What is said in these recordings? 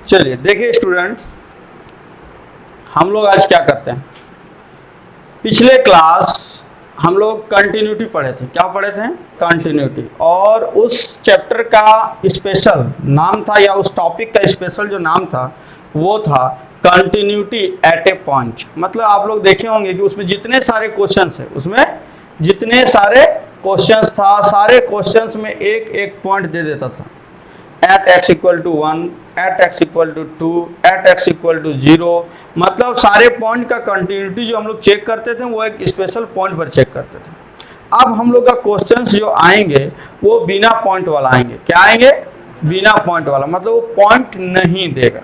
चलिए देखिए स्टूडेंट्स, हम लोग आज क्या करते हैं। पिछले क्लास हम लोग कंटिन्यूटी पढ़े थे। क्या पढ़े थे? कंटिन्यूटी। और उस चैप्टर का स्पेशल नाम था, या उस टॉपिक का स्पेशल जो नाम था वो था कंटिन्यूटी एट ए पॉइंट। मतलब आप लोग देखे होंगे कि उसमें जितने सारे क्वेश्चंस है, उसमें जितने सारे क्वेश्चंस था, सारे क्वेश्चंस में एक एक पॉइंट दे देता था। At x equal to 1, at x equal to 2, at x equal to 0। मतलब सारे पॉइंट का कंटिन्यूटी जो हम लोग चेक करते थे वो एक स्पेशल पॉइंट पर चेक करते थे। अब हम लोग का क्वेश्चंस जो आएंगे वो बिना पॉइंट वाला आएंगे। क्या आएंगे? बिना पॉइंट वाला। मतलब वो पॉइंट नहीं देगा,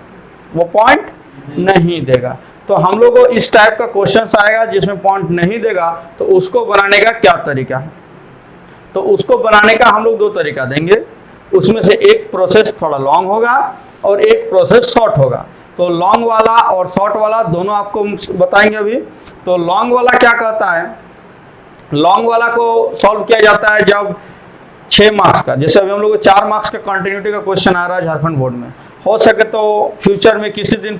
वो पॉइंट नहीं देगा। तो हम लोग को इस टाइप का क्वेश्चंस आएगा जिसमें पॉइंट नहीं देगा, तो उसको बनाने का क्या तरीका है? तो उसको बनाने का हम लोग दो तरीका देंगे। उसमें से एक प्रोसेस थोड़ा लॉन्ग होगा और एक प्रोसेस शॉर्ट होगा। तो लॉन्ग वाला और शॉर्ट वाला दोनों आपको बताएंगे अभी। तो लॉन्ग वाला क्या कहता है? लॉन्ग वाला को सॉल्व किया जाता है जब 6 मार्क्स का, जैसे अभी हम लोग को 4 मार्क्स का कंटिन्यूटी का क्वेश्चन आ रहा है झारखंड बोर्ड में। हो सके तो फ्यूचर में किसी दिन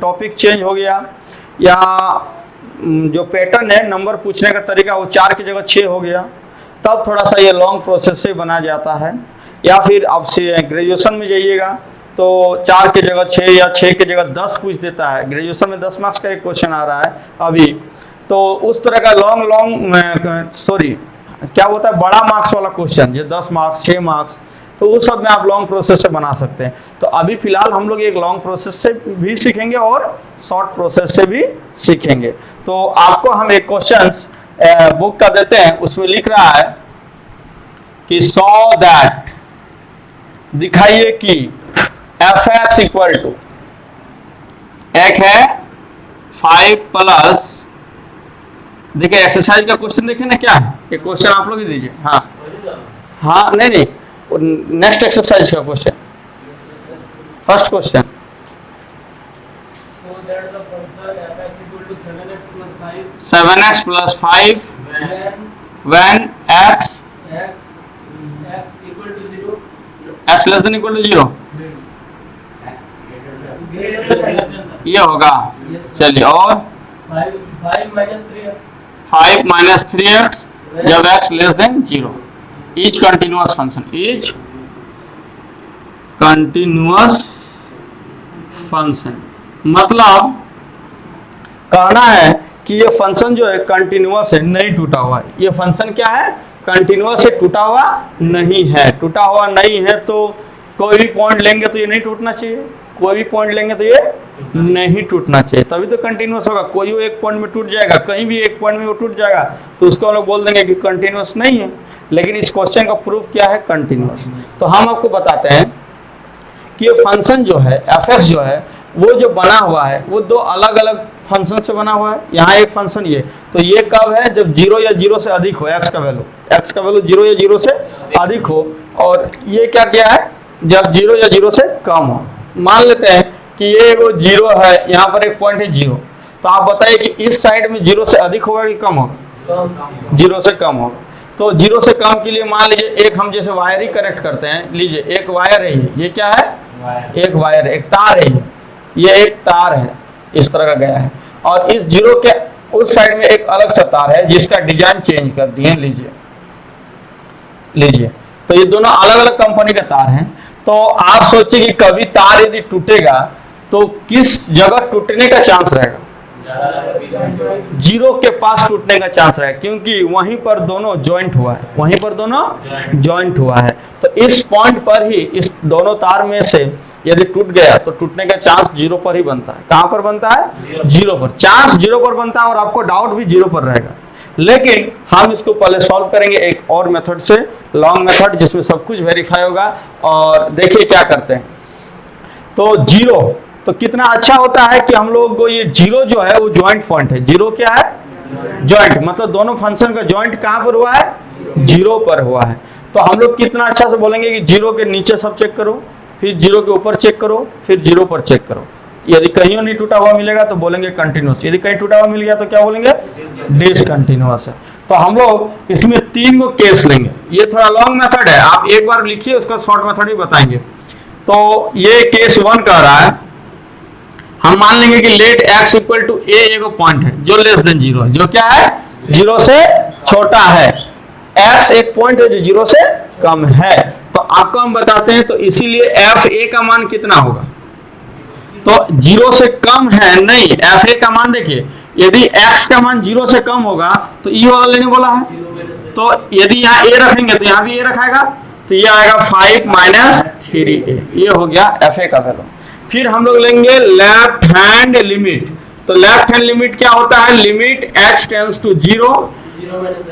टॉपिक चेंज हो गया, या जो पैटर्न है नंबर पूछने का तरीका वो 4 की जगह 6 हो गया, तब थोड़ा सा ये लॉन्ग प्रोसेस से बनाया जाता है। या फिर आप ग्रेजुएशन में जाइएगा तो 4 की जगह 6 या 6 की जगह 10 पूछ देता है। ग्रेजुएशन में 10 मार्क्स का एक क्वेश्चन आ रहा है अभी, तो उस तरह का क्या होता है, बड़ा मार्क्स वाला क्वेश्चन जो 10 मार्क्स 6 मार्क्स, तो उस सब में आप लॉन्ग प्रोसेस से बना सकते हैं। तो अभी फिलहाल हम लोग एक लॉन्ग प्रोसेस से भी सीखेंगे और शॉर्ट प्रोसेस से भी सीखेंगे। तो आपको हम एक क्वेश्चन बुक का देते हैं, उसमें लिख रहा है कि सो दैट, दिखाइए कि एफ एक्स इक्वल टू, एक है 5 प्लस, देखिए एक्सरसाइज का क्वेश्चन देखिए ना क्या है, ये क्वेश्चन आप लोग ही दीजिए। हाँ नहीं, नेक्स्ट एक्सरसाइज का question, first question. 7x plus 5 when x x less than equal to 0, ये होगा। चलिए, और 5 minus 3x जब x less than 0, each continuous function, each continuous function। मतलब कहना है कि ये फंक्शन जो है कंटिन्यूअस है, नहीं टूटा हुआ है। ये फंक्शन क्या है? कंटिन्यूअस है, टूटा हुआ नहीं है। टूटा हुआ नहीं है तो कोई भी पॉइंट लेंगे तो ये नहीं टूटना चाहिए, कोई भी पॉइंट लेंगे तो ये नहीं टूटना चाहिए, तभी तो कंटिन्यूअस होगा। कोई एक पॉइंट में टूट जाएगा, कहीं भी एक पॉइंट में वो टूट जाएगा तो उसको हम लोग बोल देंगे कि कंटिन्यूअस नहीं है। लेकिन इस क्वेश्चन का प्रूफ क्या है? कंटिन्यूअस। तो हम आपको बताते हैं कि ये फंक्शन जो है एफ एक्स जो है वो जो बना हुआ है वो दो अलग अलग फंक्शन से बना हुआ है। यहाँ एक फंक्शन ये, तो ये कब है? जब 0 या 0 से अधिक हो, एक्स का वैल्यू 0 या 0 से अधिक हो। और ये क्या है? जब 0 या 0 से कम हो। मान लेते हैं कि ये वो 0 है, यहाँ पर एक पॉइंट है 0, तो आप बताइए कि इस साइड में 0 से अधिक होगा कि कम होगा? 0 से कम होगा। तो 0 से कम के लिए मान लीजिए एक हम जैसे वायर ही कनेक्ट करते हैं। लीजिए एक वायर है, ये क्या है? एक वायर है, एक तार है, ये एक तार है, इस तरह का गया है। और इस 0 के उस साइड में एक अलग सा तार है जिसका डिजाइन चेंज कर दिए। लीजिए तो ये दोनों अलग अलग कंपनी के तार हैं। तो आप सोचिए कि कभी तार यदि टूटेगा तो किस जगह टूटने का चांस रहेगा? 0 के पास टूटने का चांस रहेगा, क्योंकि वहीं पर दोनों जॉइंट हुआ है, वहीं पर दोनों जॉइंट हुआ है। तो इस पॉइंट पर ही इस दोनों तार में से यदि टूट गया तो टूटने का चांस 0 पर ही बनता है। कहां पर बनता है? 0 पर। चांस 0 पर बनता है और आपको डाउट भी 0 पर रहेगा। लेकिन हम इसको पहले सॉल्व करेंगे एक और मेथड से, लॉन्ग मेथड, जिसमें सब कुछ वेरीफाई होगा। और देखिए क्या करते हैं। तो 0 तो कितना अच्छा होता है कि हम लोग को ये 0 जो है वो ज्वाइंट पॉइंट है। 0 क्या है? ज्वाइंट। मतलब दोनों फंक्शन का ज्वाइंट कहां पर हुआ है? 0 पर हुआ है। तो हम लोग कितना अच्छा से बोलेंगे कि 0 के नीचे सब चेक करो, फिर 0 के ऊपर चेक करो, फिर 0 पर चेक करो। यदि कहीं नहीं टूटा हुआ मिलेगा तो बोलेंगे कंटिन्यूअस, यदि कहीं टूटा हुआ मिल गया तो क्या बोलेंगे? डिसकंटिन्यूअस है। तो हम लोग इसमें 3 केस लेंगे। ये थोड़ा लॉन्ग मेथड है, आप एक बार लिखिए, उसका शॉर्ट मेथड भी बताएंगे। तो ये केस 1 कह रहा है, हम मान लेंगे कि let x equal to a एक पॉइंट है जो लेस देन 0 है, जो क्या है 0 से छोटा है। x एक पॉइंट है जो 0 से कम है। तो आपको हम बताते हैं, तो इसीलिए एफ ए का मान कितना होगा, तो 0 से कम है नहीं, एफ ए का मान देखिए, यदि x का मान 0 से कम होगा तो ई वाला लेने बोला है, तो यदि यहाँ a रखेंगे तो यहाँ भी a रखाएगा, तो ये आएगा 5 माइनस 3a, ये हो गया एफ ए का वैल्यू। फिर हम लोग लेंगे लेफ्ट हैंड लिमिट। तो लेफ्ट हैंड लिमिट क्या होता है, limit h tends to 0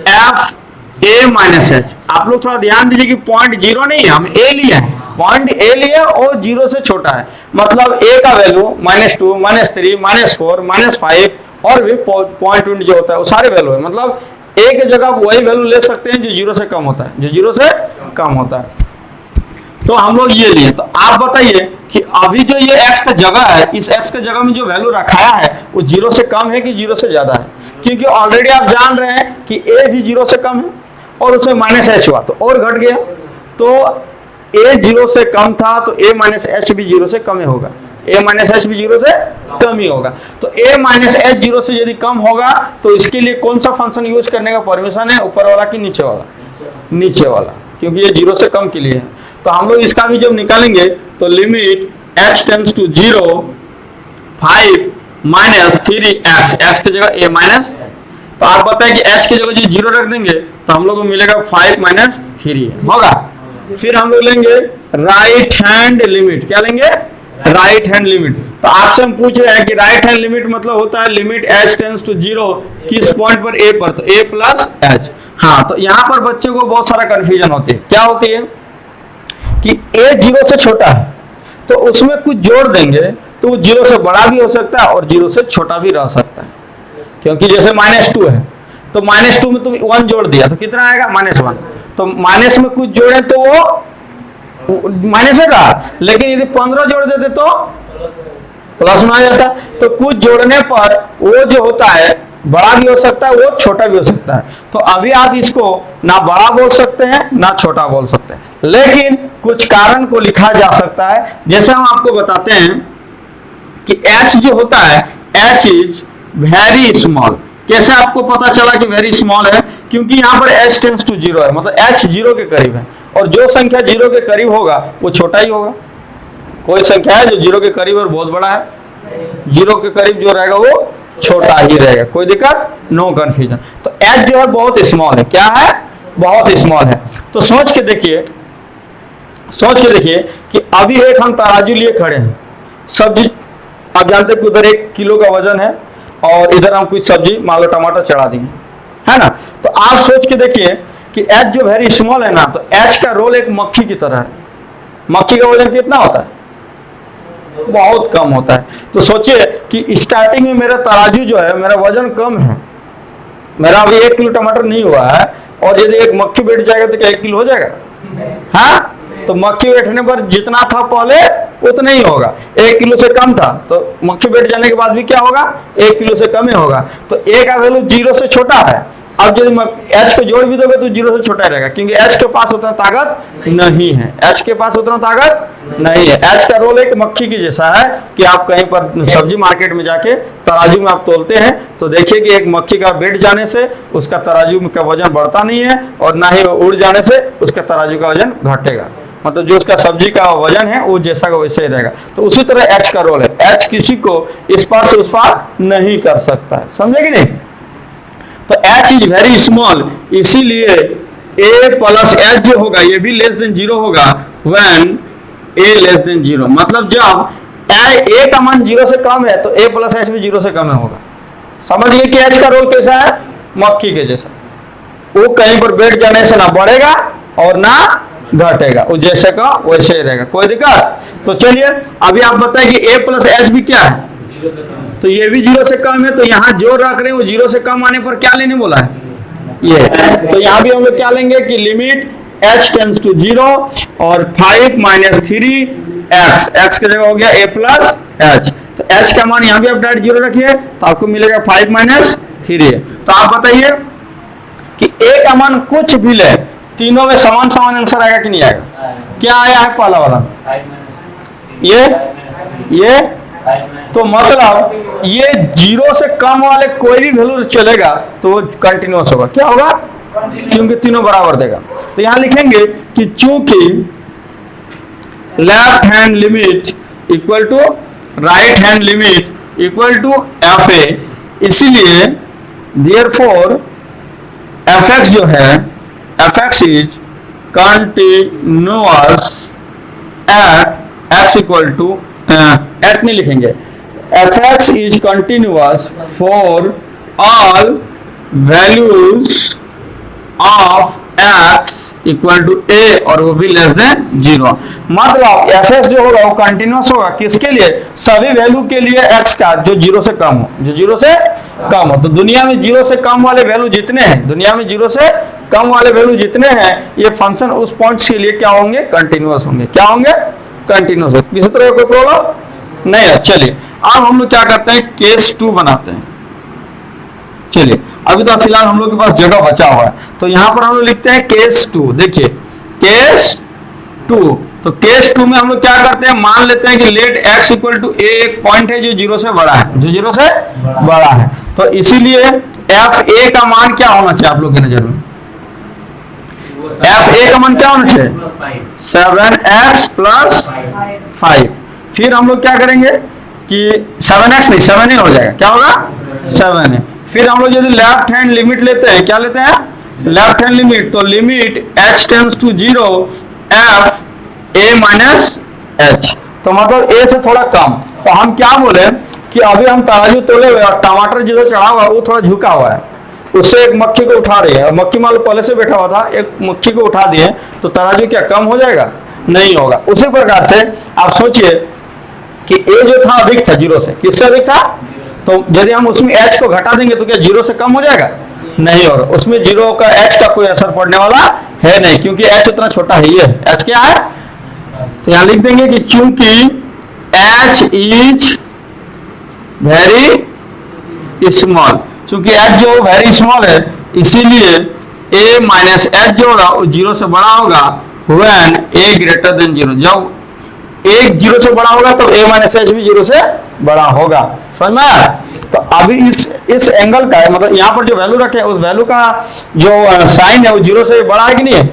f a minus h. आप लोग थोड़ा ध्यान दीजिए कि पॉइंट 0 नहीं है, हम a लिए हैं, पॉइंट a लिए और 0 से छोटा है, मतलब a का वैल्यू -2 -3 -4 -5 और भी पॉइंट जो होता है वो सारे वैल्यू है, मतलब a की जगह वही वैल्यू ले सकते हैं जो 0 से कम होता है, जो 0 से कम होता है। तो हम लोग ये लिए। तो आप बताइए कि अभी जो ये x का जगह है, इस x के जगह में जो वैल्यू रखाया है वो 0 से कम है कि 0 से ज्यादा है, क्योंकि ऑलरेडी आप जान रहे हैं कि a भी 0 से कम है और उसमें -h हुआ तो और घट गया, तो a 0 से कम था तो a -h भी 0 से कम ही होगा, a -h भी 0 से कम ही होगा। तो a -h 0 से यदि कम होगा तो इसके लिए कौन सा फंक्शन यूज करने का परमिशन है, ऊपर वाला कि नीचे वाला, नीचे वाला, क्योंकि ये 0 से कम के लिए है। तो हम लोग इसका भी जब निकालेंगे तो limit h tends to 0 5 minus 3x, x की जगह a माइनस, तो आप बताएं कि h की जगह जो 0 रख देंगे तो हम लोग को मिलेगा 5 माइनस 3 होगा। फिर हम लोग लेंगे राइट हैंड लिमिट, क्या लेंगे, राइट हैंड लिमिट। तो आपसे हम पूछ रहे हैं कि राइट हैंड लिमिट मतलब होता है लिमिट h टेंड्स टू 0 किस पॉइंट पर, a पर, तो a प्लस h। हाँ, तो यहाँ पर बच्चे को बहुत सारा कंफ्यूजन होती है, क्या होती है कि a 0 से छोटा है तो उसमें कुछ जोड़ देंगे तो वो 0 से बड़ा भी हो सकता है और 0 से छोटा भी रह सकता है, क्योंकि जैसे -2 है तो -2 में तुम 1 जोड़ दिया तो कितना आएगा -1, तो माइनस में कुछ जोड़े तो वो माइनस का, लेकिन यदि 15 जोड़ देते तो प्लस में आ जाता। तो कुछ जोड़ने पर वो जो होता है बड़ा भी हो सकता है, वो छोटा भी हो सकता है। तो अभी आप इसको ना बड़ा बोल सकते हैं ना छोटा बोल सकते हैं, लेकिन कुछ कारण को लिखा जा सकता है। जैसे हम आपको बताते हैं कि h जो होता है, h इज वेरी स्मॉल। कैसे आपको पता चला कि वेरी स्मॉल है, क्योंकि यहाँ पर h टेंड्स टू 0 है, मतलब h 0 के करीब है, और जो संख्या 0 के करीब होगा वो छोटा ही होगा। कोई संख्या है जो 0 के करीब और बहुत बड़ा है, 0 के करीब जो रहेगा वो छोटा ही रहेगा, कोई दिक्कत, नो कंफ्यूजन। तो h जो है बहुत स्मॉल है, क्या है, बहुत स्मॉल है। तो सोच के देखिए कि अभी एक हम तराजू लिए खड़े हैं, सब्जी आप जानते हैं कि उधर 1 किलो का वजन है और इधर हम कुछ सब्जी मान लो टमाटर चढ़ा दिए, है ना। तो आप सोच के देखिए कि h जो वेरी स्मॉल है ना, तो h का रोल एक मक्खी की तरह है। मक्खी का वजन कितना होता है, बहुत कम होता है। तो सोचिए कि स्टार्टिंग में मेरा तराजू जो है, मेरा वजन कम है, मेरा अभी 1 किलो टमाटर नहीं हुआ है, और यदि एक मक्खी बैठ जाएगा तो क्या 1 किलो हो जाएगा, हाँ। तो मक्खी बैठने पर जितना था पहले उतना ही होगा, 1 किलो से कम था, तो मक्खी बैठ जाने के बाद भी क्या होगा, 1 किलो से कम ही होगा। तो a का वैल्यू 0 से छोटा है, अब यदि h को जोड़ भी दोगे तो 0 से छोटा रहेगा, क्योंकि h के पास उतना ताकत नहीं है, h के पास उतना ताकत नहीं है। h का रोल एक मक्खी की जैसा है कि आप कहीं पर सब्जी मार्केट में जाके तराजू में आप तोलते हैं तो देखिए कि एक मक्खी का बैठ जाने से उसका तराजू का वजन बढ़ता नहीं है, और ना ही उड़ जाने से उसका तराजू का वजन घटेगा, मतलब जो उसका सब्जी का वजन है वो जैसा का वैसे ही रहेगा। तो उसी तरह h का रोल है, h किसी को इस पार से उस पार नहीं कर सकता है, समझे कि नहीं। तो h इज वेरी स्मॉल, इसीलिए a प्लस h जो होगा ये भी लेस देन 0 होगा व्हेन a लेस देन 0, मतलब जब a का मान 0 से कम है तो a प्लस h भी 0 से कम होगा। समझ गए कि h का रोल कैसा है, मक्खी के जैसा, वो कहीं पर बैठ जाने से ना बढ़ेगा और ना घटेगा, वो जैसे का वैसे ही रहेगा, कोई दिक्कत। तो चलिए अभी आप बताएं कि a प्लस h भी क्या है, तो ये भी 0 से कम है, तो यहाँ जो रख रहे हैं वो 0 से कम आने पर क्या लेने बोला है, ये। तो यहाँ भी हम लोग क्या लेंगे कि लिमिट h टेंड्स टू 0 और 5 माइनस 3x, x की जगह हो गया a प्लस h। तो h का मान यहाँ भी आप डायरेक्ट 0 रखिए तो आपको मिलेगा 5 माइनस 3। तो आप बताइए कि a का मान कुछ भी ले, तीनों में समान आंसर आएगा कि नहीं आएगा, क्या आया है पहला वाला, ये तो मतलब ये 0 से कम वाले कोई भी वैल्यू चलेगा तो वो कंटिन्यूअस होगा। क्या होगा? क्योंकि तीनों बराबर देगा। तो यहां लिखेंगे कि चूंकि left hand limit equal to right hand limit equal to f a, इसीलिए देयरफॉर एफ एक्स जो है f x is continuous at x equal to at नहीं लिखेंगे, f x is continuous for all values of x equal to a और वो भी less than 0। मतलब F x जो होगा वो कंटिन्यूअस होगा किसके लिए? सभी वैल्यू के लिए x का जो 0 से कम हो, जो 0 से कम हो। तो दुनिया में 0 से कम वाले वैल्यू जितने हैं, दुनिया में 0 से कम वाले वैल्यू जितने हैं, ये फंक्शन उस पॉइंट्स के लिए क्या होंगे? कंटिन्यूअस होंगे। क्या होंगे? कंटिन्यूअस। किसी तरह कोई प्रॉब्लम नहीं है। चलिए अब हम लोग क्या करते हैं, केस 2 बनाते हैं। चलिए अभी तो फिलहाल हम लोग के पास जगह बचा हुआ है, तो यहां पर हम लोग लिखते हैं केस 2। देखिए केस 2, तो केस 2 में हम लोग क्या करते हैं, मान लेते हैं कि let x equal to a एक पॉइंट है जो 0 से बड़ा है, जो 0 से बड़ा है। तो इसीलिए एफ ए का मान क्या होना चाहिए आप लोग की नजर में? एफ ए का मान क्या होना चाहिए? 7x plus 5। फिर हम लोग क्या करेंगे कि 7x नहीं 7a हो जाएगा। क्या होगा? 7a। फिर हम लोग यदि लेफ्ट हैंड लिमिट लेते हैं, क्या लेते हैं? लेफ्ट हैंड लिमिट, तो limit h tends to 0 f a minus h, तो मतलब a से थोड़ा कम। तो हम क्या बोले कि अभी हम तराजू तोले हुए और टमाटर जिधर चढ़ा हुआ है वो थोड़ा झुका हुआ है, उससे एक मक्खी को उठा रही है और मक्खी मान लो पहले से बैठा हुआ था, एक मक्खी को उठा दिए तो तराजू क्या कम हो जाएगा? नहीं होगा। उसी प्रकार से आप सोचिए कि a जो था अधिक था 0 से, किससे अधिक था? तो यदि हम उसमें h को घटा देंगे तो क्या 0 से कम हो जाएगा? नहीं होगा। उसमें 0 का h का कोई असर पड़ने वाला है नहीं, क्योंकि h उतना छोटा है। ये h क्या है? तो यहां लिख देंगे कि चूंकि h इज वेरी स्मॉल, चूंकि h जो वेरी स्मॉल है इसीलिए a माइनस h जो होगा वो 0 से बड़ा होगा व्हेन a ग्रेटर देन 0। जब एक 0 से बड़ा होगा तो a माइनस h भी 0 से बड़ा होगा। समझ में आया? तो अभी इस एंगल का है, मतलब यहाँ पर जो वैल्यू रखे उस वैल्यू का जो साइन है वो 0 से बड़ा है कि नहीं है?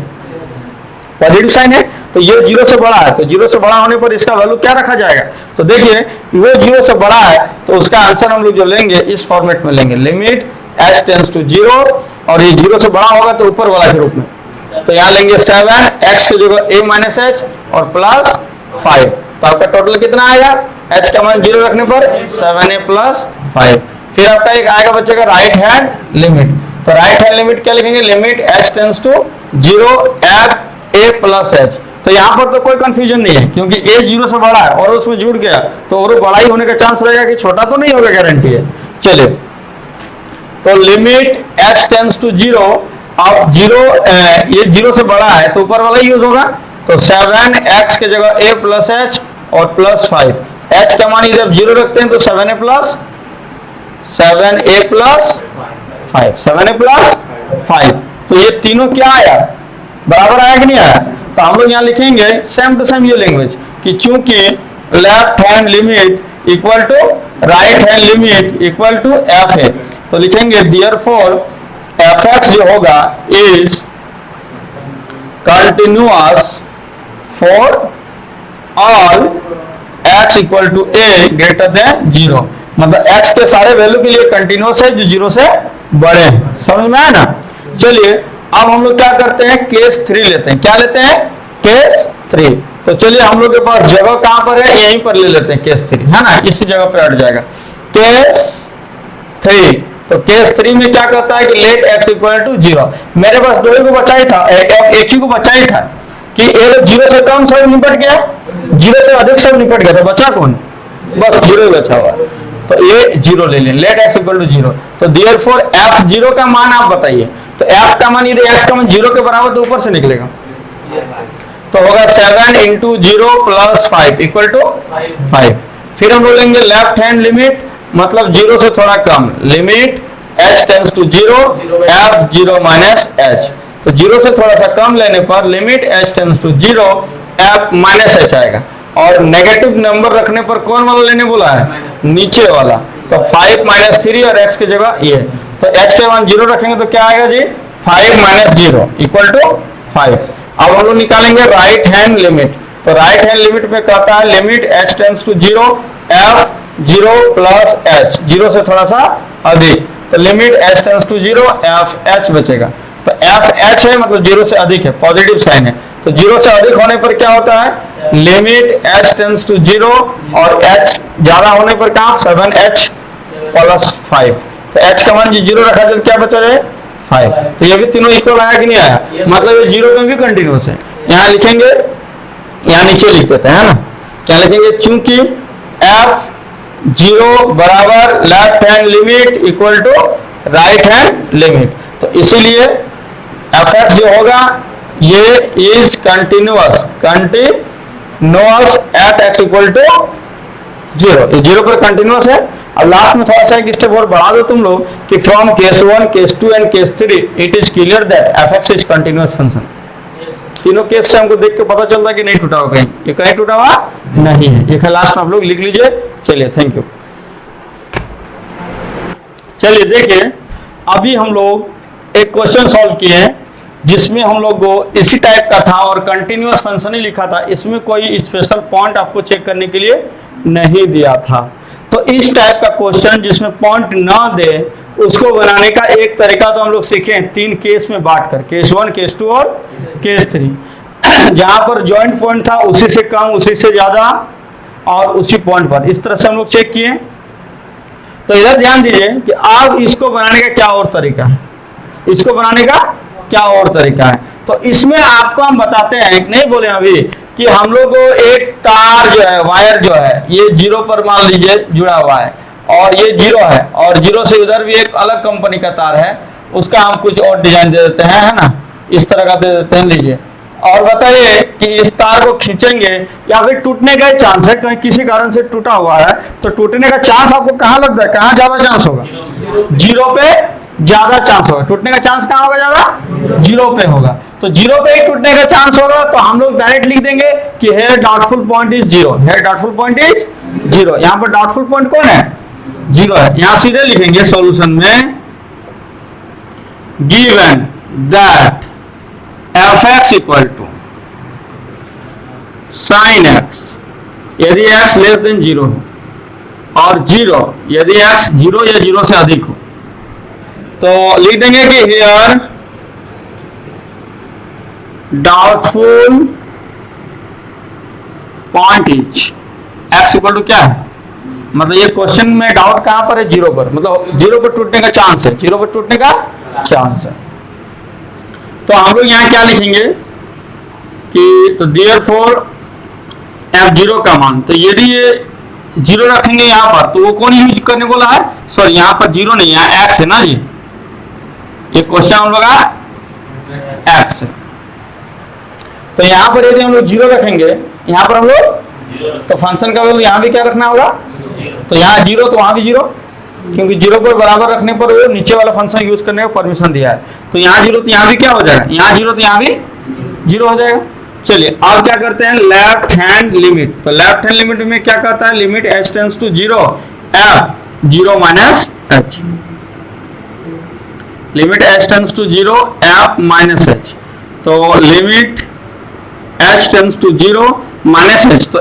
पॉजिटिव साइन है, तो ये 0 से बड़ा है, तो 0 से बड़ा होने पर इसका वैल्यू क्या रखा जाएगा? तो देखिए वो 0 से बड़ा है तो उसका आंसर हम लोग जो लेंगे इस फॉर्मेट में लेंगे, लिमिट h टेंड्स टू 0 और ये 0 से बड़ा होगा तो ऊपर वाला के रूप में। तो यहाँ लेंगे 7x की जगह a माइनस h और प्लस 5, तो आपका टोटल कितना आएगा? h का मान 0 रखने पर 7a प्लस 5। फिर आपका एक आएगा बच्चे का राइट हैंड लिमिट, तो राइट हैंड लिमिट क्या लिखेंगे? Limit h tends to 0 f a plus h। तो यहाँ पर तो कोई कंफ्यूजन नहीं है क्योंकि a 0 से बड़ा है और उसमें जुड़ गया तो और बड़ा ही होने का चांस रहेगा कि छोटा तो नहीं होगा, गारंटी है। चलिए तो लिमिट h टेंड्स टू 0, अब 0 ये 0 से बड़ा है तो ऊपर वाला यूज होगा, तो 7x की जगह a प्लस h और प्लस 5। h का मान जब 0 रखते हैं तो 7a प्लस 5, 7a प्लस 5। तो ये तीनों क्या आया? बराबर आया कि नहीं आया? तो हम लोग यहाँ लिखेंगे सेम टू सेम ये लैंग्वेज कि चूंकि left hand limit equal to right hand limit equal to f है, तो लिखेंगे देयरफॉर एफ एक्स जो होगा is continuous for all x equal to a greater than 0। मतलब x के सारे वैल्यू के लिए कंटिन्यूअस है जो 0 से बड़े हैं। समझ में आया ना? चलिए अब हम लोग क्या करते हैं, केस 3 लेते हैं। क्या लेते हैं? केस 3। तो चलिए हम लोग के पास जगह कहां पर है, यहीं पर ले लेते हैं केस 3, है ना? इसी जगह पर हट जाएगा केस 3। तो केस 3 में क्या करता है कि लेट x इक्वल टू 0। मेरे पास दो ही को बचा ही था, एक ही को बचा ही था कि ये 0 से कम सब निपट गया, 0 से अधिक सब निपट गया, तो बचा कौन? बस 0 बचा हुआ। तो ये 0 ले लें, लेट x इक्वल टू 0। तो देयरफॉर f0 का मान आप बताइए, तो f का मान यदि x का मान 0 के बराबर तो ऊपर से निकलेगा, तो होगा 7 इंटू 0 प्लस 5 इक्वल टू 5। फिर हम बोलेंगे लेफ्ट हैंड लिमिट, मतलब 0 से थोड़ा कम, limit h tends to 0 f0 minus h। तो 0 से थोड़ा सा कम लेने पर limit h tends to 0 f minus h आएगा। और नेगेटिव नंबर रखने पर कौन वाला लेने बोला है, नीचे वाला। तो 5 - 3 और x की जगह ये, तो h के मान 0 रखेंगे तो क्या आएगा जी, 5 - 0 इक्वल टू 5। अब हम लोग निकालेंगे राइट हैंड लिमिट। तो राइट हैंड लिमिट में कहता है limit h tends to 0 f 0 plus h, 0 से थोड़ा सा अधिक, तो limit h tends to 0 f h बचेगा। तो f h है मतलब 0 से अधिक है, पॉजिटिव साइन है। तो 0 से अधिक होने पर क्या होता है, लिमिट h टेंड्स टू 0 और h ज्यादा होने पर क्या, 7h प्लस 5। तो h का मान 0 रखा जाए तो क्या बचा जाए, 5। तो ये भी तीनों इक्वल आया कि नहीं आया, मतलब ये 0 में भी कंटिन्यूअस है। यहाँ लिखेंगे, यहाँ नीचे लिख देते हैं ना, क्या लिखेंगे, चूंकि f 0 बराबर left hand limit equal to right hand limit, तो इसीलिए fx जो होगा ये is continuous at x equal to 0, ये 0 पर कंटिन्यूअस है। अब लास्ट में थोड़ा सा एक स्टेप और बढ़ा दो तुम लोग कि from case 1, case 2 and case 3 it is clear that fx is continuous function. तीनों केस से हमको देख के पता चलता है कि नहीं टूटा हुआ, कहीं ये कहीं टूटा हुआ नहीं है। ये लास्ट में आप लोग लिख लीजिए। चलिए थैंक यू। चलिए देखिए, अभी हम लोग एक क्वेश्चन सॉल्व किए हैं जिसमें हम लोग को इसी टाइप का था और कंटिन्यूअस फंक्शन ही लिखा था, इसमें कोई स्पेशल पॉइंट आपको चेक करने के लिए नहीं दिया था। तो इस टाइप का क्वेश्चन जिसमें पॉइंट ना दे उसको बनाने का एक तरीका तो हम लोग सीखे 3 केस में बांट कर, केस 1, केस 2 और केस 3। जहां पर जॉइंट पॉइंट था उसी से कम, उसी से ज्यादा और उसी पॉइंट पर, इस तरह से हम लोग चेक किए। तो इधर ध्यान दीजिए कि अब इसको बनाने का क्या और तरीका है, इसको बनाने का क्या और तरीका है। तो इसमें आपको हम बताते हैं, नहीं बोले अभी, कि हम लोग को एक तार जो है, वायर जो है, ये 0 पर मान लीजिए जुड़ा हुआ है और ये 0 है, और 0 से उधर भी एक अलग कंपनी का तार है, उसका हम कुछ और डिजाइन दे देते हैं, है ना, इस तरह का दे देते हैं। लीजिए और बताइए कि इस तार को खींचेंगे या फिर टूटने का चांस है, कहीं किसी कारण से टूटा हुआ है तो टूटने का चांस आपको कहाँ लगता है, कहाँ ज्यादा चांस होगा, 0 पे ज्यादा चांस होगा। टूटने का चांस कहाँ होगा, ज्यादा 0 पे होगा। तो 0 पे ही टूटने का चांस होगा, तो हम लोग डायरेक्ट लिख देंगे कि here doubtful point is 0, here doubtful point is 0। यहाँ पर डाउटफुल पॉइंट कौन है, 0 है। यहाँ सीधे लिखेंगे सॉल्यूशन में, given that fx equal to sine x यदि x लेस देन 0 हो और 0 यदि x 0 या 0 से अधिक हो, तो लिख देंगे कि here doubtful point is x equal to क्या है, मतलब ये क्वेश्चन में डाउट कहां पर है, 0 पर, मतलब 0 पर टूटने का चांस है, 0 पर टूटने का चांस है। तो हम लोग यहां क्या लिखेंगे कि तो देयरफॉर f0 का मान, तो यदि ये 0 रखेंगे यहां पर तो वो कौन यूज करने बोला है, सॉरी यहाँ पर 0 नहीं, यहाँ x है ना जी, ये क्वेश्चन हम लोग का x है। तो यहां पर यदि हम लोग 0 रखेंगे, यहां पर हम लोग, तो फंक्शन का वैल्यू यहां भी क्या रखना होगा, तो यहाँ 0 तो वहां भी 0, क्योंकि 0 पर बराबर रखने पर वो नीचे वाला फंक्शन यूज करने का परमिशन दिया है। तो यहाँ 0 तो यहाँ भी क्या हो जाएगा, यहाँ 0 तो यहाँ भी 0 हो जाएगा। चलिए अब क्या करते हैं, लेफ्ट हैंड लिमिट। तो लेफ्ट हैंड लिमिट में क्या कहता है, limit h tends to 0 f 0 minus h, limit h tends to 0 f minus h। तो limit h tends to 0 minus h, तो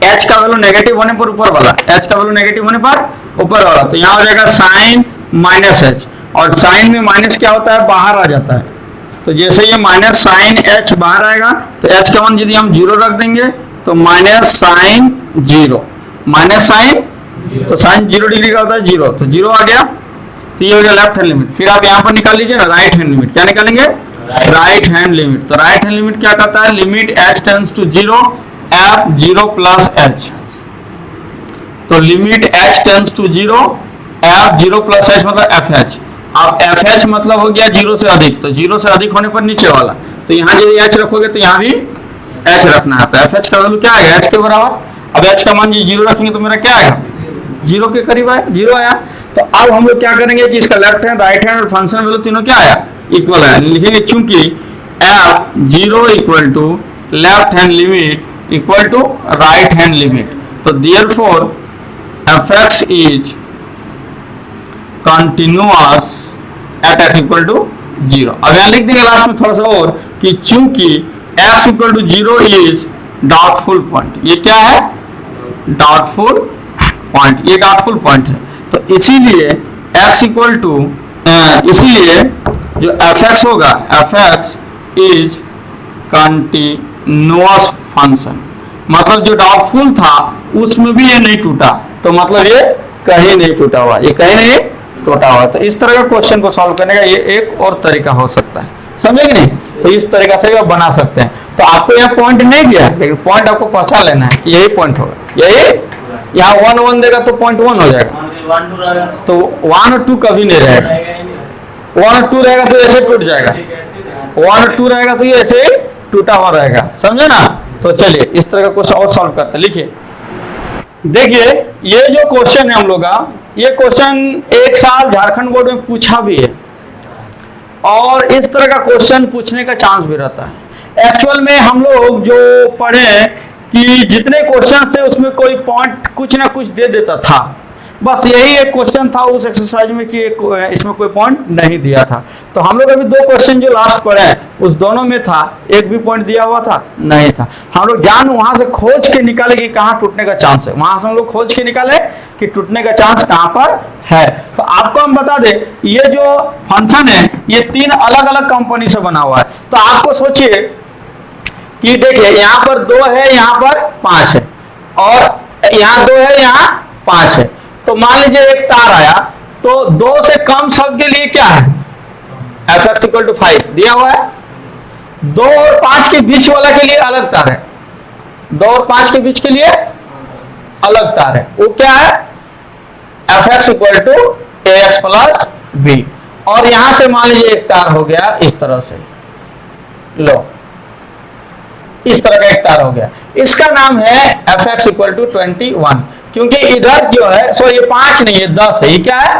h का वैल्यू नेगेटिव होने पर ऊपर वाला, h का वैल्यू नेगेटिव होने पर ऊपर वाला, तो यहाँ हो जाएगा साइन माइनस h, और साइन में माइनस क्या होता है, बाहर आ जाता है। तो जैसे ये माइनस साइन h बाहर आएगा तो h का मान यदि हम 0 रख देंगे तो माइनस साइन 0, माइनस साइन, तो साइन 0 डिग्री का होता है 0, तो 0 आ गया। तो ये हो गया लेफ्ट हैंड लिमिट। फिर आप यहाँ पर निकाल लीजिए ना राइट हैंड लिमिट, क्या निकालेंगे, राइट हैंड लिमिट। तो राइट हैंड लिमिट क्या करता है, limit h tends to 0 f 0 plus h। तो limit h tends to 0 f 0 plus h मतलब fh। अब fh मतलब हो गया 0 से अधिक, तो 0 से अधिक होने पर नीचे वाला, तो यहाँ यदि h रखोगे तो यहाँ भी h रखना है। तो fh का वैल्यू क्या आएगा, h के बराबर। अब h का मान 0 रखेंगे तो मेरा क्या आएगा, 0 के करीब आया, 0 आया। तो अब हम लोग क्या करेंगे कि इसका लेफ्ट हैंड, राइट हैंड और फंक्शन वैल्यू तीनों क्या आया, इक्वल है। लिखेंगे चूंकि f 0 equal to left hand limit equal to right hand limit. तो therefore fx is continuous at x equal to 0। अब यहां लिख देंगे लास्ट में थोड़ा सा और कि चूंकि x equal to 0 is doubtful point. ये क्या है? Doubtful point. ये डाउटफुल पॉइंट है, तो इसीलिए x इक्वल टू इसीलिए जो fx होगा, fx इज कंटिन्यूअस फंक्शन। मतलब जो डाउटफुल था उसमें भी ये नहीं टूटा, तो मतलब ये कहीं नहीं टूटा हुआ, ये कहीं नहीं टूटा हुआ। तो इस तरह का क्वेश्चन को सॉल्व करने का ये एक और तरीका हो सकता है, समझे कि नहीं? तो इस तरीका से आप बना सकते हैं। तो आपको यहाँ पॉइंट नहीं दिया, लेकिन पॉइंट आपको पता लेना है कि यही पॉइंट होगा। यही यहाँ 1 1 देगा तो पॉइंट 1 हो जाएगा, तो 1 और 2 कभी नहीं रहेगा। 1 और 2 रहेगा तो ऐसे टूट जाएगा, 1 और 2 रहेगा तो ये ऐसे टूटा हुआ रहेगा, समझे ना? तो चलिए इस तरह का क्वेश्चन और सॉल्व करते हैं। लिखिए, देखिए ये जो क्वेश्चन है हम लोग का, ये क्वेश्चन एक साल झारखंड बोर्ड में पूछा भी है और इस तरह का क्वेश्चन पूछने का चांस भी रहता है। एक्चुअल में हम लोग जो पढ़े कि जितने क्वेश्चन थे उसमें कोई पॉइंट कुछ ना कुछ दे देता था, बस यही एक क्वेश्चन था उस एक्सरसाइज में कि इसमें कोई पॉइंट नहीं दिया था। तो हम लोग अभी 2 क्वेश्चन जो लास्ट पढ़े हैं उस दोनों में था, एक भी पॉइंट दिया हुआ था नहीं था। हम लोग वहां से खोज के निकाले कि कहाँ टूटने का चांस है, वहां से हम लोग खोज के निकाले कि टूटने का चांस कहाँ पर है। तो आपको हम बता दें, ये जो फंक्शन है ये 3 अलग अलग कंपनी से बना हुआ है। तो आपको सोचिए कि देखिए यहाँ पर 2 है, यहाँ पर 5 है, और यहाँ 2 है, यहाँ 5 है। तो मान लीजिए एक तार आया, तो 2 से कम सब के लिए क्या है? fx इक्वल टू 5 दिया हुआ है। 2 और 5 के बीच वाला के लिए अलग तार है, 2 और 5 के बीच के लिए अलग तार है, वो क्या है? fx equal to ax plus b। और यहां से मान लीजिए एक तार हो गया इस तरह से, लो इस तरह का एक तार हो गया, इसका नाम है fx इक्वल टू 21। क्योंकि इधर जो है, सॉरी ये 5 नहीं है 10 है, ये क्या है?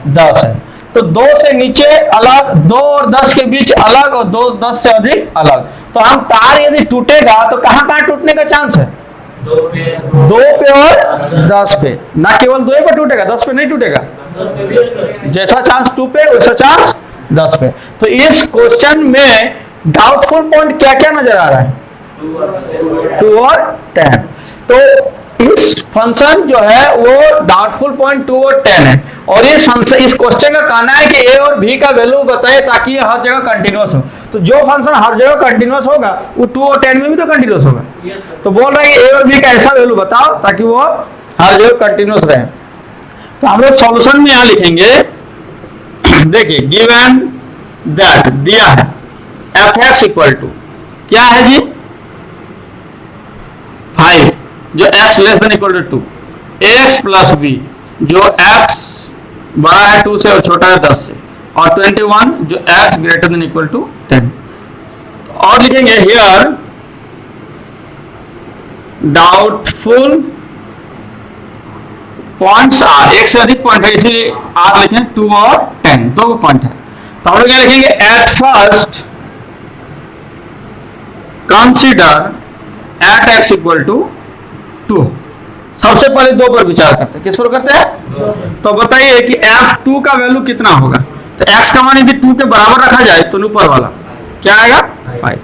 10 है। तो 2 से नीचे अलग, 2 और 10 के बीच अलग, और 2 10 से अधिक अलग। तो हम तार यदि टूटेगा तो कहां कहां टूटने का चांस है? 2 पे और 10 पे। ना केवल 2 पे टूटेगा, 10 पे नहीं टूटेगा। जैसा चांस 2 पे वैसा चांस 10 पे। तो इस क्वेश्चन में डाउटफुल पॉइंट क्या क्या नजर आ रहा है? 2 और 10। तो इस फंक्शन जो है वो डाउटफुल पॉइंट 2 और 10 है, और इस क्वेश्चन का कहना है कि a और b का वैल्यू बताए ताकि ये हर जगह कंटिन्यूअस हो। तो जो फंक्शन हर जगह कंटिन्यूअस होगा वो 2 और 10 में भी तो कंटिन्यूअस होगा। तो बोल रहे हैं कि a और b का ऐसा वैल्यू बताओ ताकि वो हर जगह कंटिन्यूअस रहे। तो हम लोग सॉल्यूशन में यहां लिखेंगे, देखिए गिवन दैट दिया है fx इक्वल टू क्या है जी? 5 जो x less than equal to 2, ax plus b जो x बड़ा है 2 से और छोटा है 10 से, और 21 जो x greater than equal to 10। और लिखेंगे हियर डाउटफुल पॉइंट्स आर, एक से अधिक पॉइंट है इसीलिए आर लिखें, 2 और 10 दो पॉइंट है। तो हम लोग क्या लिखेंगे? At first consider at x equal to 2। सबसे पहले 2 पर विचार करते हैं। किस पर करते हैं? तो बताइए कि f2 का वैल्यू कितना होगा? तो x का मान यदि 2 के बराबर रखा जाए तो ऊपर वाला क्या आएगा? 5।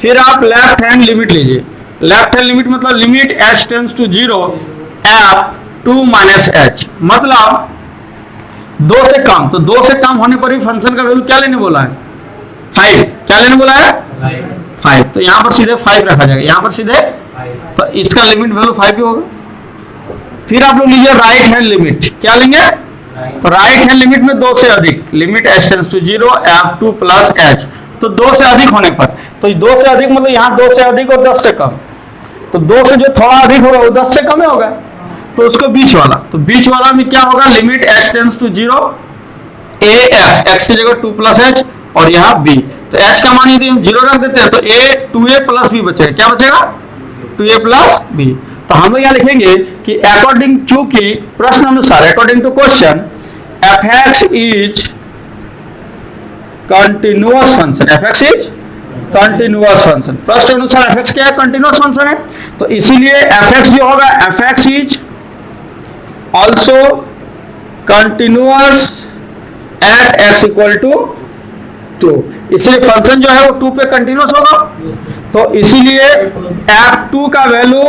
फिर आप लेफ्ट हैंड लिमिट लीजिए। लेफ्ट हैंड लिमिट मतलब limit h tends to 0 f2 minus h, मतलब 2 से कम। तो 2 से कम होने पर भी फंक्शन का वैल्यू क्या लेने बोला है? 5। क्या लेने बोला है? 5। तो यहां पर सीधे 5 रखा जाएगा, यहां पर सीधे, तो इसका लिमिट वैल्यू 5 ही होगा। फिर आप लोग लीजिए राइट हैंड लिमिट, क्या लेंगे? तो राइट हैंड लिमिट में 2 से अधिक, limit h tends to 0 f2 plus h। तो 2 से अधिक होने पर, तो 2 से अधिक मतलब यहाँ 2 से अधिक और 10 से कम, तो 2 से जो थोड़ा अधिक होगा वो 10 से कम ही होगा। तो उसको बीच वाला, तो बीच वाला में क्या होगा? Limit h tends to 0 ax, x की जगह 2 प्लस h, और यहाँ b। तो h का मान यदि हम 0 रख देते हैं तो a 2a प्लस b बचेगा। क्या बचेगा? 2a plus b। तो हम लोग यहाँ लिखेंगे कि अकॉर्डिंग टू की प्रश्न अनुसार, according to question, fx is continuous function, fx is continuous function. प्रश्न अनुसार एफ क्या है? कंटिन्यूअस फंक्शन है। तो इसीलिए एफ जो होगा f is also continuous at x equal to 2। इसलिए फंक्शन जो है वो 2 पे कंटिन्यूअस होगा। तो इसीलिए f2 का वैल्यू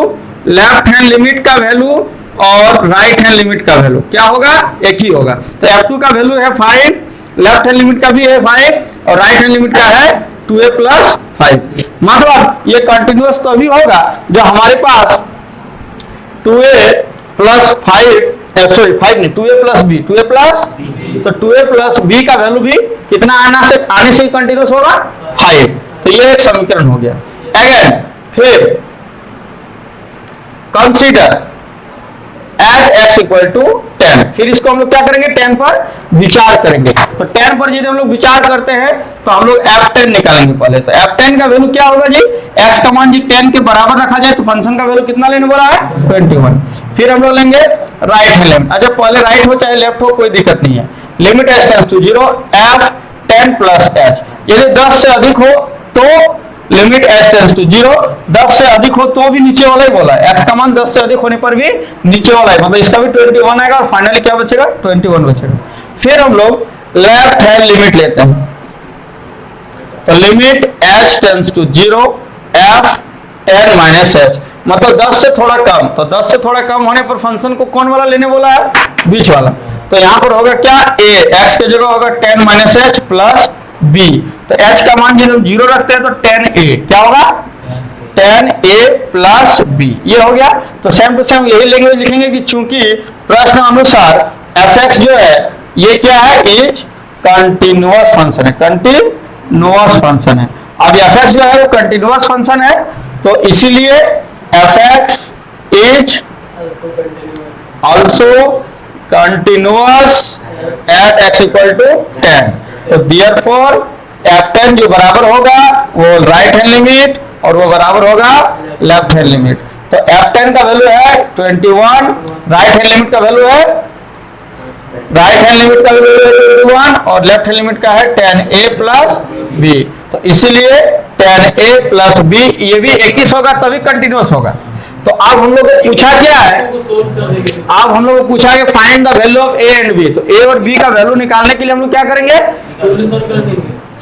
लेफ्ट हैंड लिमिट का वैल्यू और राइट हैंड लिमिट का वैल्यू क्या होगा? एक ही होगा। तो f2 का वैल्यू है 5, लेफ्ट हैंड लिमिट का भी है 5 और राइट हैंड लिमिट का है 2a प्लस 5। मतलब ये कंटिन्यूअस तभी होगा जब हमारे पास 2a प्लस 5 सॉरी 5 नहीं 2a plus b, 2a plus तो 2a प्लस b का वैल्यू भी कितना आने से कंटिन्यूअस होगा? 5। तो ये एक समीकरण हो गया। अगेन फिर consider at x equal to 10। फिर इसको हम लोग क्या करेंगे? 10 पर विचार करेंगे। तो 10 पर यदि हम लोग विचार करते हैं तो हम लोग f10 निकालेंगे पहले। तो f10 का वैल्यू क्या होगा जी? x का मान जी 10 के बराबर रखा जाए तो फंक्शन का वैल्यू कितना लेने बोला है? 21। फिर हम लोग लेंगे राइट हैंड लिमिट। अच्छा पहले राइट हो चाहे लेफ्ट हो कोई दिक्कत नहीं है। Limit h tends to 0 f10 plus h। यदि 10 से अधिक हो तो लिमिट h टेंड्स टू 0, 10 से अधिक हो तो भी नीचे वाला ही बोला है। x का मान 10 से अधिक होने पर भी नीचे वाला है, मतलब इसका भी 21 आएगा और फाइनली क्या बचेगा? 21 बचेगा। फिर हम लोग लेफ्ट हैंड लिमिट लेते हैं। तो limit h tends to 0 f10 minus h, मतलब 10 से थोड़ा कम। तो 10 से थोड़ा कम होने पर फंक्शन को कौन वाला लेने बोला है? बीच वाला। तो यहां पर होगा क्या? a, x की जगह होगा 10 माइनस h प्लस b। तो h का मान जब 0 रखते हैं तो 10a क्या होगा? 10a plus b। ये हो गया। तो सेम टू सेम यही लैंग्वेज लिखेंगे कि चूंकि प्रश्न अनुसार fx जो है ये क्या है? इज कंटिन्यूअस फंक्शन है, कंटिन्यूअस फंक्शन है। अब fx जो है वो कंटिन्यूअस फंक्शन है तो इसीलिए fx is also continuous at x equal to 10। तो देयरफॉर f10 जो बराबर होगा वो राइट हैंड लिमिट और वो बराबर होगा लेफ्ट हैंड लिमिट। तो f10 का वैल्यू है 21, राइट हैंड लिमिट का वैल्यू है 21 और लेफ्ट हैंड लिमिट का है 10a प्लस b। तो इसीलिए 10a प्लस b ये भी 21 होगा तभी कंटिन्यूअस होगा। तो अब हम लोग को पूछा क्या है? अब हम लोग को पूछा है find the value of a and b। तो a और b का वैल्यू निकालने के लिए हम लोग क्या करेंगे?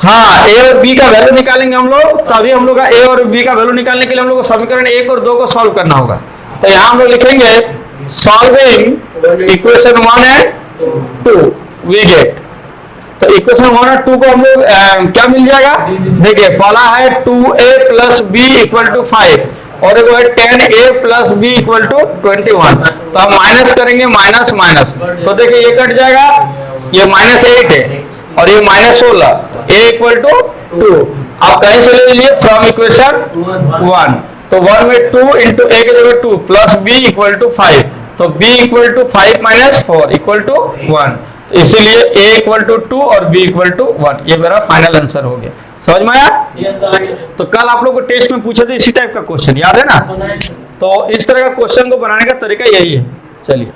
हाँ, a और b का वैल्यू निकालेंगे हम लोग। तभी हम लोग का a और b का वैल्यू निकालने के लिए हम लोग को समीकरण 1 और 2 को सॉल्व करना होगा। तो यहाँ हम लोग लिखेंगे solving equation 1 and 2 we get. तो इक्वेशन 1 और 2 को हम लोग क्या मिल जाएगा? देखिए पहला है 2a plus b equal to 5 और एक है 10a plus b equal to 21। तो हम माइनस करेंगे माइनस माइनस, तो देखिए ये कट जाएगा, ये -8 है और ये -16, तो a इक्वल टू 2। आप कहीं से ले लीजिए फ्रॉम इक्वेशन 1। तो 1 में 2 इंटू a की जगह 2 प्लस b इक्वल टू 5, तो b equal to 5 minus 4 equal to 1। तो इसीलिए a इक्वल टू 2 और b इक्वल टू 1। ये मेरा फाइनल आंसर हो गया। समझ में आया? तो कल आप लोग को टेस्ट में पूछे थे इसी टाइप का क्वेश्चन, याद है ना? तो इस तरह का क्वेश्चन को बनाने का तरीका यही है। चलिए